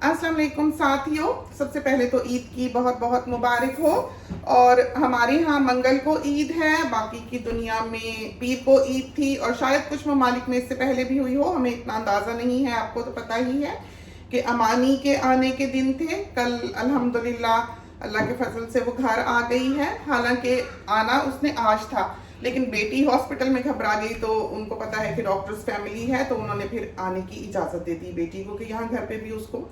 अस्सलाम वालेकुम साथियों, सबसे पहले तो ईद की बहुत बहुत मुबारक हो। और हमारे यहाँ मंगल को ईद है, बाकी की दुनिया में पीर को ईद थी और शायद कुछ ममालिक में इससे पहले भी हुई हो, हमें इतना अंदाज़ा नहीं है। आपको तो पता ही है कि अमानी के आने के दिन थे कल। अल्हम्दुलिल्लाह अल्लाह के फजल से वो घर आ गई है। हालांकि आना उसने आज था, लेकिन बेटी हॉस्पिटल में घबरा गई तो उनको पता है कि डॉक्टर्स फैमिली है, तो उन्होंने फिर आने की इजाज़त दे दी बेटी को कि यहाँ घर पे भी उसको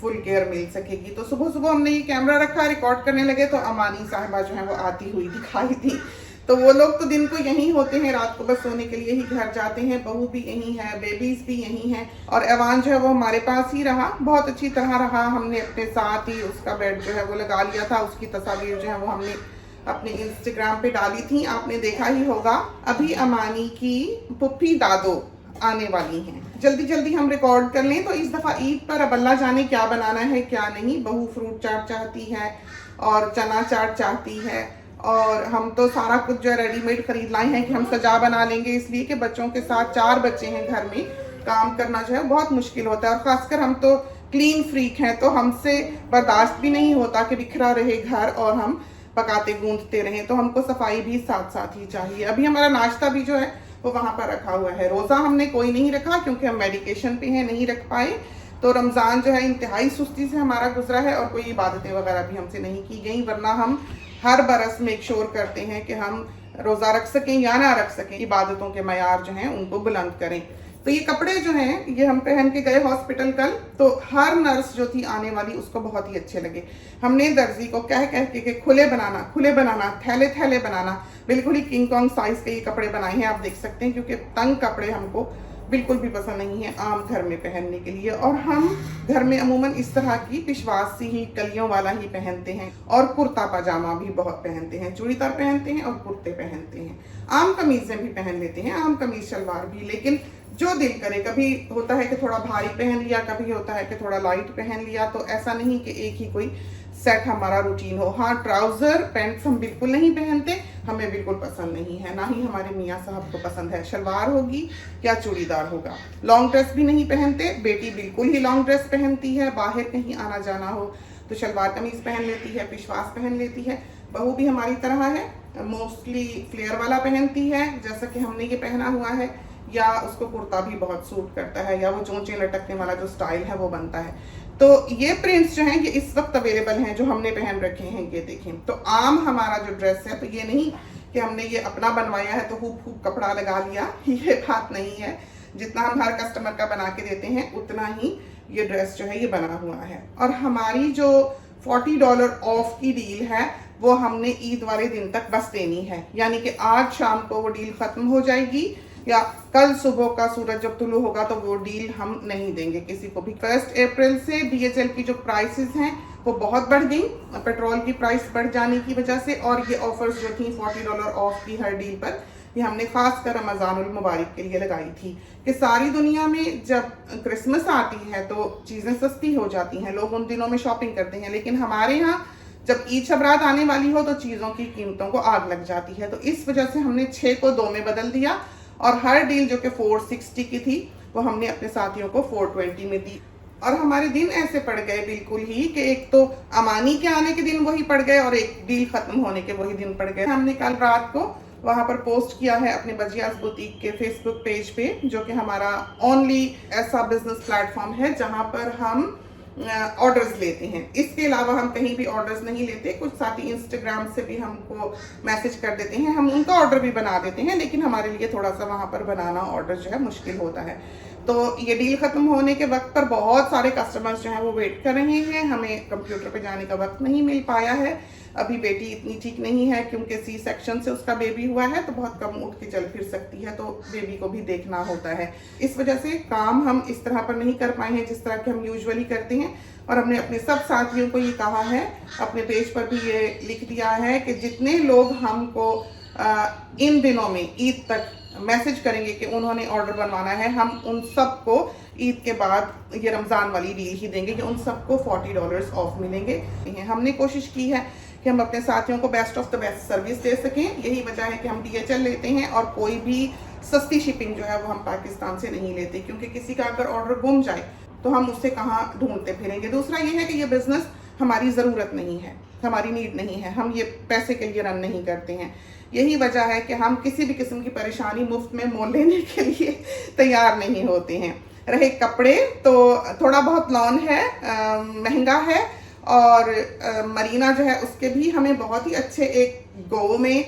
फुल केयर मिल सकेगी। तो सुबह सुबह हमने ये कैमरा रखा, रिकॉर्ड करने लगे तो अमानी साहिबा जो है वो आती हुई दिखाई दी। तो वो लोग तो दिन को यहीं होते हैं, रात को बस सोने के लिए ही घर जाते हैं। बहू भी यहीं है, बेबीज भी यहीं हैं और एवान जो है वो हमारे पास ही रहा, बहुत अच्छी तरह रहा। हमने अपने साथ ही उसका बेड जो है वो लगा लिया था। उसकी तस्वीर जो है वो हमने अपने इंस्टाग्राम पे डाली थी, आपने देखा ही होगा। अभी अमानी की पुप्पी दादो आने वाली हैं, जल्दी जल्दी हम रिकॉर्ड कर लें। तो इस दफ़ा ईद पर अब अल्लाह जाने क्या बनाना है क्या नहीं। बहू फ्रूट चाट चाहती है और चना चाट चाहती है, और हम तो सारा कुछ जो है रेडीमेड खरीद लाए हैं कि हम सजा बना लेंगे, इसलिए कि बच्चों के साथ 4 बच्चे हैं घर में, काम करना जो है बहुत मुश्किल होता है। और ख़ासकर हम तो क्लीन फ्रीक हैं, तो हमसे बर्दाश्त भी नहीं होता कि बिखरा रहे घर और हम पकाते गूंदते रहें। तो हमको सफाई भी साथ साथ ही चाहिए। अभी हमारा नाश्ता भी जो है वो वहाँ पर रखा हुआ है। रोज़ा हमने कोई नहीं रखा क्योंकि हम मेडिकेशन पे हैं, नहीं रख पाए। तो रमज़ान जो है इंतहाई सुस्ती से हमारा गुजरा है और कोई इबादतें वगैरह भी हमसे नहीं की गई, वरना हम हर बरस मेक श्योर करते हैं कि हम रोज़ा रख सकें या ना रख सकें, इबादतों के मयार जो हैं उनको बुलंद करें। तो ये कपड़े जो हैं ये हम पहन के गए हॉस्पिटल कल, तो हर नर्स जो थी आने वाली उसको बहुत ही अच्छे लगे। हमने दर्जी को कह के खुले बनाना, थैले थैले बनाना, बिल्कुल ही किंग कॉन्ग साइज के ये कपड़े बनाए हैं, आप देख सकते हैं। क्योंकि तंग कपड़े हमको बिल्कुल भी पसंद नहीं है आम घर में पहनने के लिए। और हम घर में अमूमन इस तरह की पिशवास सी ही कलियों वाला ही पहनते हैं, और कुर्ता पजामा भी बहुत पहनते हैं, चूड़ीदार पहनते हैं और कुर्ते पहनते हैं। आम कमीजें भी पहन लेते हैं, आम कमीज शलवार भी, लेकिन जो दिल करे। कभी होता है कि थोड़ा भारी पहन लिया, कभी होता है कि थोड़ा लाइट पहन लिया। तो ऐसा नहीं कि एक ही कोई सेट हमारा रूटीन हो। हाँ, ट्राउजर पैंट्स हम बिल्कुल नहीं पहनते, हमें बिल्कुल पसंद नहीं है, ना ही हमारे मियाँ साहब को पसंद है। शलवार होगी या चूड़ीदार होगा। लॉन्ग ड्रेस भी नहीं पहनते, बेटी बिल्कुल ही लॉन्ग ड्रेस पहनती है। बाहर कहीं आना जाना हो तो शलवार कमीज पहन लेती है, पिशवास पहन लेती है। बहू भी हमारी तरह है, मोस्टली फ्लेयर वाला पहनती है जैसा कि हमने ये पहना हुआ है, या उसको कुर्ता भी बहुत सूट करता है, या वो चोंचे लटकने वाला जो स्टाइल है वो बनता है। तो ये प्रिंट्स जो हैं ये इस वक्त अवेलेबल हैं जो हमने पहन रखे हैं, ये देखें। तो आम हमारा जो ड्रेस है, तो ये नहीं कि हमने ये अपना बनवाया है तो खूब खूब कपड़ा लगा लिया, ये बात नहीं है। जितना हम हर कस्टमर का बना के देते हैं उतना ही ये ड्रेस जो है ये बना हुआ है। और हमारी जो $40 ऑफ की डील है वो हमने ईद वाले दिन तक बस देनी है, यानी कि आज शाम को वो डील खत्म हो जाएगी या कल सुबह का सूरज जब तुलू होगा तो वो डील हम नहीं देंगे किसी को भी। 1 अप्रैल से DHL की जो प्राइसेस हैं वो बहुत बढ़ गई, पेट्रोल की प्राइस बढ़ जाने की वजह से। और ये ऑफर्स जो थी $40 ऑफ की हर डील पर, ये हमने खास कर रमज़ानुल मुबारक के लिए लगाई थी कि सारी दुनिया में जब क्रिसमस आती है तो चीज़ें सस्ती हो जाती हैं, लोग उन दिनों में शॉपिंग करते हैं। लेकिन हमारे यहाँ जब ईद शबरात आने वाली हो तो चीज़ों की कीमतों को आग लग जाती है। तो इस वजह से हमने 6 को 2 में बदल दिया, और हर डील जो कि 460 की थी वो हमने अपने साथियों को 420 में दी। और हमारे दिन ऐसे पड़ गए बिल्कुल ही कि एक तो अमानी के आने के दिन वही पड़ गए और एक डील खत्म होने के वही दिन पड़ गए। हमने कल रात को वहाँ पर पोस्ट किया है अपने बजियाज बुटीक के फेसबुक पेज पे, जो कि हमारा ओनली ऐसा बिजनेस प्लेटफॉर्म है जहाँ पर हम ऑर्डर्स लेते हैं। इसके अलावा हम कहीं भी ऑर्डर्स नहीं लेते। कुछ साथी इंस्टाग्राम से भी हमको मैसेज कर देते हैं, हम उनका ऑर्डर भी बना देते हैं, लेकिन हमारे लिए थोड़ा सा वहाँ पर बनाना ऑर्डर जो है मुश्किल होता है। तो ये डील ख़त्म होने के वक्त पर बहुत सारे कस्टमर्स जो हैं वो वेट कर रहे हैं। हमें कंप्यूटर पे जाने का वक्त नहीं मिल पाया है। अभी बेटी इतनी ठीक नहीं है क्योंकि C सेक्शन से उसका बेबी हुआ है, तो बहुत कम उठ के चल फिर सकती है, तो बेबी को भी देखना होता है। इस वजह से काम हम इस तरह पर नहीं कर पाए हैं जिस तरह के हम यूजुअली करते हैं। और हमने अपने सब साथियों को ये कहा है, अपने पेज पर भी ये लिख दिया है कि जितने लोग हमको इन दिनों में ईद तक मैसेज करेंगे कि उन्होंने ऑर्डर बनवाना है, हम उन सबको ईद के बाद ये रमज़ान वाली डील ही देंगे कि उन सबको $40 ऑफ मिलेंगे। हमने कोशिश की है कि हम अपने साथियों को best of the best service दे सकें। यही वजह है कि हम DHL लेते हैं और कोई भी सस्ती शिपिंग जो है वो हम पाकिस्तान से नहीं लेते, क्योंकि किसी का अगर ऑर्डर गुम जाए तो हम उससे कहाँ ढूंढते फिरेंगे। दूसरा ये है कि ये बिजनेस हमारी ज़रूरत नहीं है, हमारी नीड नहीं है, हम ये पैसे के लिए रन नहीं करते हैं। यही वजह है कि हम किसी भी किस्म की परेशानी मुफ्त में मोल लेने के लिए तैयार नहीं होते हैं। रहे कपड़े, तो थोड़ा बहुत लॉन है, महंगा है, और मरीना जो है उसके भी हमें बहुत ही अच्छे एक गो में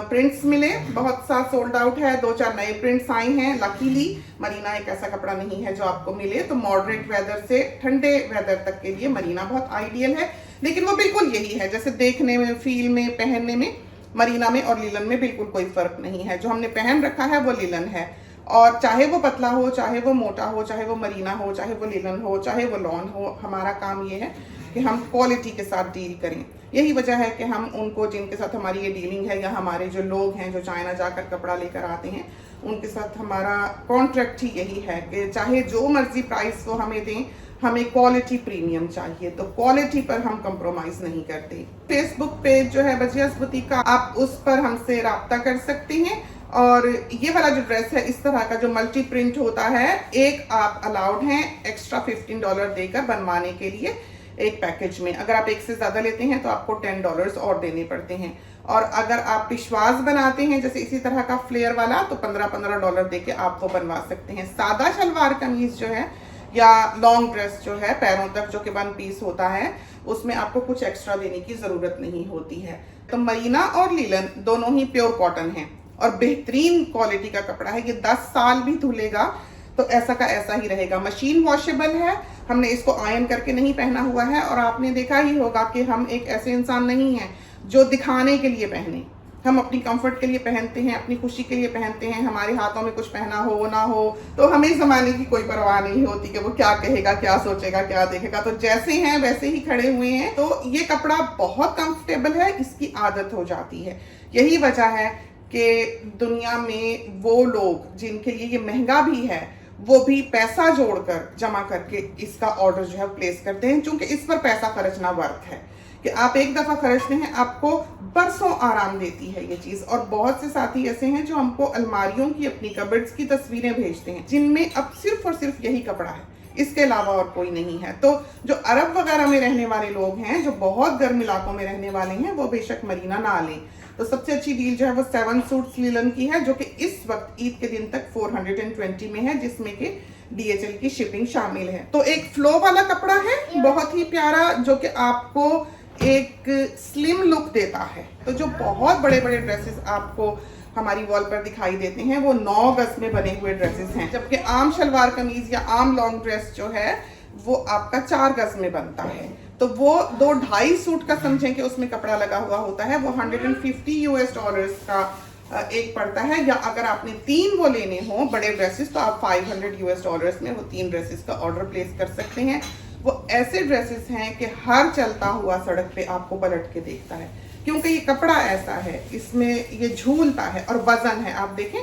प्रिंट्स मिले, बहुत सा सोल्ड आउट है, 2-4 नए प्रिंट्स आए हैं। लकीली मरीना एक ऐसा कपड़ा नहीं है जो आपको मिले, तो मॉडरेट वेदर से ठंडे वेदर तक के लिए मरीना बहुत आइडियल है। लेकिन वो बिल्कुल यही है, जैसे देखने में, फील में, पहनने में मरीना में और लिलन में बिल्कुल कोई फर्क नहीं है। जो हमने पहन रखा है वो लिलन है, और चाहे वो पतला हो, चाहे वो मोटा हो, चाहे वो मरीना हो, चाहे वो लिलन हो, चाहे वो लॉन हो, हमारा काम ये है कि हम क्वालिटी के साथ डील करें। यही वजह है कि हम उनको जिनके साथ हमारी ये डीलिंग है, या हमारे जो लोग हैं जो चाइना जाकर कपड़ा लेकर आते हैं, उनके साथ हमारा कॉन्ट्रैक्ट ही यही है कि चाहे जो मर्जी प्राइस वो हमें दें, हमें क्वालिटी प्रीमियम चाहिए, तो क्वालिटी पर हम कंप्रोमाइज नहीं करते। फेसबुक पेज जो है बजियास बुटीक का, आप उस पर हमसे राब्ता कर सकते हैं। और ये वाला जो ड्रेस है, इस तरह का जो मल्टी प्रिंट होता है, एक आप अलाउड हैं एक्स्ट्रा $15 देकर बनवाने के लिए एक पैकेज में। अगर आप एक से ज़्यादा लेते हैं तो आपको $10 और देने पड़ते हैं। और अगर आप पिशवास बनाते हैं जैसे इसी तरह का फ्लेयर वाला, तो $15 देके आप वो बनवा सकते हैं। सादा शलवार कमीज जो है या लॉन्ग ड्रेस जो है पैरों तक, जो कि 1 पीस होता है, उसमें आपको कुछ एक्स्ट्रा देने की ज़रूरत नहीं होती है। तो मरीना और लीलन दोनों ही प्योर कॉटन है और बेहतरीन क्वालिटी का कपड़ा है। ये 10 साल भी धुलेगा तो ऐसा का ऐसा ही रहेगा। मशीन वॉशेबल है, हमने इसको आयरन करके नहीं पहना हुआ है। और आपने देखा ही होगा कि हम एक ऐसे इंसान नहीं हैं जो दिखाने के लिए पहने, हम अपनी कंफर्ट के लिए पहनते हैं, अपनी खुशी के लिए पहनते हैं। हमारे हाथों में कुछ पहना हो ना हो तो हमें ज़माने की कोई परवाह नहीं होती कि वो क्या कहेगा, क्या सोचेगा, क्या देखेगा। तो जैसे हैं वैसे ही खड़े हुए हैं। तो ये कपड़ा बहुत कंफर्टेबल है, इसकी आदत हो जाती है। यही वजह है कि दुनिया में वो लोग जिनके लिए ये महंगा भी है, वो भी पैसा जोड़कर जमा करके इसका ऑर्डर जो है प्लेस करते हैं, क्योंकि इस पर पैसा खर्चना वर्थ है कि आप एक दफ़ा खर्चते हैं, आपको बरसों आराम देती है ये चीज़। और बहुत से साथी ऐसे हैं जो हमको अलमारियों की, अपनी कबर्ड्स की तस्वीरें भेजते हैं जिनमें अब सिर्फ और सिर्फ यही कपड़ा है, इसके अलावा और कोई नहीं है। तो जो अरब वगैरह में रहने वाले लोग हैं, जो बहुत गर्म इलाकों में रहने वाले हैं, वो बेशक मरीना ना लें। तो सबसे अच्छी डील जो है वो 7 सूट्स लिलन की है, जो कि इस वक्त ईद के दिन तक 420 में है, जिसमें कि DHL की शिपिंग शामिल है। तो एक फ्लो वाला कपड़ा है, बहुत ही प्यारा, जो कि आपको एक स्लिम लुक देता है। तो जो बहुत बड़े बड़े ड्रेसेस आपको हमारी वॉल पर दिखाई देते हैं वो 9 गज में बने हुए ड्रेसेस हैं, जबकि आम शलवार कमीज या आम लॉन्ग ड्रेस जो है वो आपका 4 गज में बनता है। तो वो 2-2.5 सूट का समझें कि उसमें कपड़ा लगा हुआ होता है, वो $150 का एक पड़ता है। या अगर आपने 3 वो लेने हो बड़े ड्रेसेस तो आप $500 में वो 3 ड्रेसेस का ऑर्डर प्लेस कर सकते हैं। वो ऐसे ड्रेसेस हैं कि हर चलता हुआ सड़क पे आपको पलट के देखता है, क्योंकि ये कपड़ा ऐसा है, इसमें ये झूलता है और वजन है। आप देखें,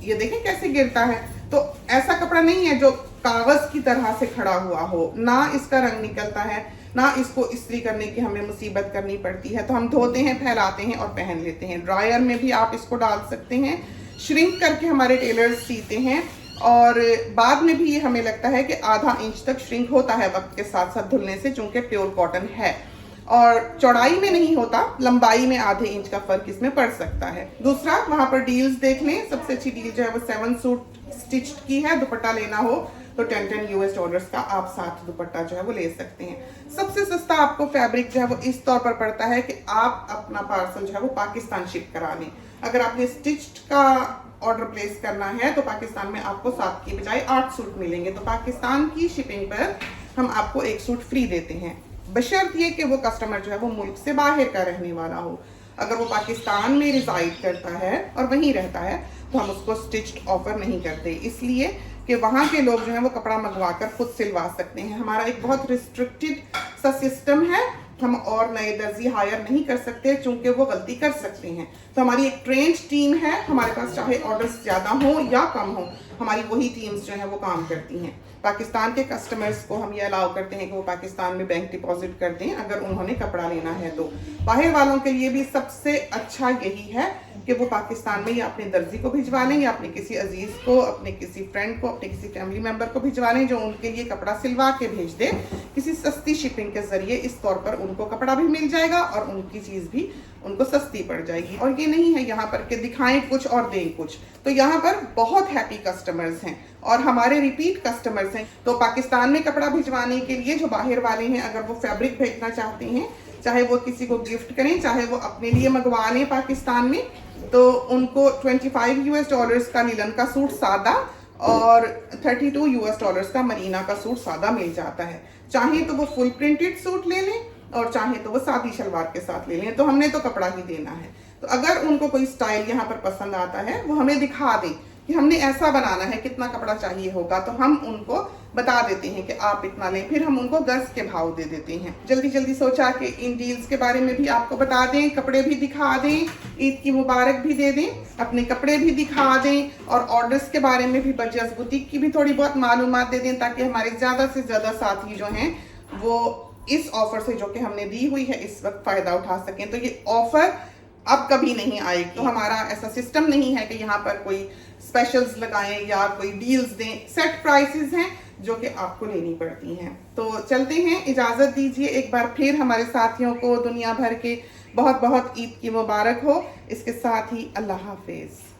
ये देखें कैसे गिरता है। तो ऐसा कपड़ा नहीं है जो कागज की तरह से खड़ा हुआ हो, ना इसका रंग निकलता है, ना इसको इस्त्री करने की हमें मुसीबत करनी पड़ती है। तो हम धोते हैं, फैलाते हैं और पहन लेते हैं। ड्रायर में भी आप इसको डाल सकते हैं, श्रिंक करके हमारे टेलर्स सीते हैं, और बाद में भी ये हमें लगता है कि आधा इंच तक श्रिंक होता है वक्त के साथ साथ धुलने से, चूंकि प्योर कॉटन है। और चौड़ाई में नहीं होता, लंबाई में आधे इंच का फर्क इसमें पड़ सकता है। दूसरा, वहां पर डील्स देख लें। सबसे अच्छी डील जो है वो 7 सूट स्टिच्ड की है। दुपट्टा लेना हो तो $10 का आप साथ दुपट्टा जो है वो ले सकते हैं। सबसे सस्ता आपको फैब्रिक जो है वो इस तौर पर पड़ता है कि आप अपना पार्सल जो है वो पाकिस्तान शिप करा लें। अगर आपने स्टिच्ड का ऑर्डर प्लेस करना है तो पाकिस्तान में आपको 7 की बजाय 8 सूट मिलेंगे। तो पाकिस्तान की शिपिंग पर हम आपको 1 सूट फ्री देते हैं, बशर्त ये कि वो कस्टमर जो है वो मुल्क से बाहर का रहने वाला हो। अगर वो पाकिस्तान में रिजाइड करता है और वहीं रहता है तो हम उसको स्टिच्ड ऑफर नहीं करते, इसलिए कि वहाँ के लोग जो है वो कपड़ा मंगवा कर खुद सिलवा सकते हैं। हमारा एक बहुत रिस्ट्रिक्टेड सा सिस्टम है, हम और नए दर्जी हायर नहीं कर सकते चूंकि वो गलती कर सकते हैं। तो हमारी एक ट्रेंड टीम है, हमारे पास चाहे ऑर्डर्स ज़्यादा हो या कम हो, हमारी वही टीम्स जो है वो काम करती हैं। पाकिस्तान के कस्टमर्स को हम ये अलाउ करते हैं कि वो पाकिस्तान में बैंक डिपॉजिट कर दें अगर उन्होंने कपड़ा लेना है। तो बाहर वालों के लिए भी सबसे अच्छा यही है कि वो पाकिस्तान में या अपने दर्जी को भिजवा लें या अपने किसी अजीज़ को, अपने किसी फ्रेंड को, अपने किसी फैमिली मेम्बर को भिजवा लें जो उनके लिए कपड़ा सिलवा के भेज दे किसी सस्ती शिपिंग के ज़रिए। इस तौर पर उनको कपड़ा भी मिल जाएगा और उनकी चीज़ भी उनको सस्ती पड़ जाएगी। और ये नहीं है यहाँ पर कि दिखाएं कुछ और दें कुछ, तो यहाँ पर बहुत हैप्पी कस्टमर्स हैं और हमारे रिपीट कस्टमर्स हैं। तो पाकिस्तान में कपड़ा भिजवाने के लिए जो बाहर वाले हैं, अगर वो फैब्रिक भेजना चाहते हैं, चाहे वो किसी को गिफ्ट करें, चाहे वो अपने लिए मंगवा लें पाकिस्तान में, तो उनको $25 का लीलन का सूट सादा और $32 का मरीना का सूट सादा मिल जाता है। चाहे तो वो फुल प्रिंटेड सूट ले लें और चाहे तो वो सादी शलवार के साथ ले लें, तो हमने तो कपड़ा ही देना है। तो अगर उनको कोई स्टाइल यहाँ पर पसंद आता है, वो हमें दिखा दें कि हमने ऐसा बनाना है, कितना कपड़ा चाहिए होगा, तो हम उनको बता देते हैं कि आप इतना लें, फिर हम उनको गज के भाव दे देते हैं। जल्दी जल्दी सोचा कि इन डील्स के बारे में भी आपको बता दें, कपड़े भी दिखा दें, ईद की मुबारक भी दे दें, अपने कपड़े भी दिखा दें और ऑर्डर्स के बारे में भी, बजाज बुटीक की भी थोड़ी बहुत मालूमात दे दें, ताकि हमारे ज़्यादा से ज़्यादा साथी जो हैं वो इस ऑफर से जो कि हमने दी हुई है इस वक्त फ़ायदा उठा सकें। तो ये ऑफर अब कभी नहीं आएगी। तो हमारा ऐसा सिस्टम नहीं है कि यहाँ पर कोई स्पेशल्स लगाएं या कोई डील्स दें, सेट प्राइसेस हैं जो कि आपको लेनी पड़ती हैं। तो चलते हैं, इजाज़त दीजिए एक बार फिर हमारे साथियों को दुनिया भर के बहुत बहुत ईद की मुबारक हो। इसके साथ ही अल्लाह हाफिज़।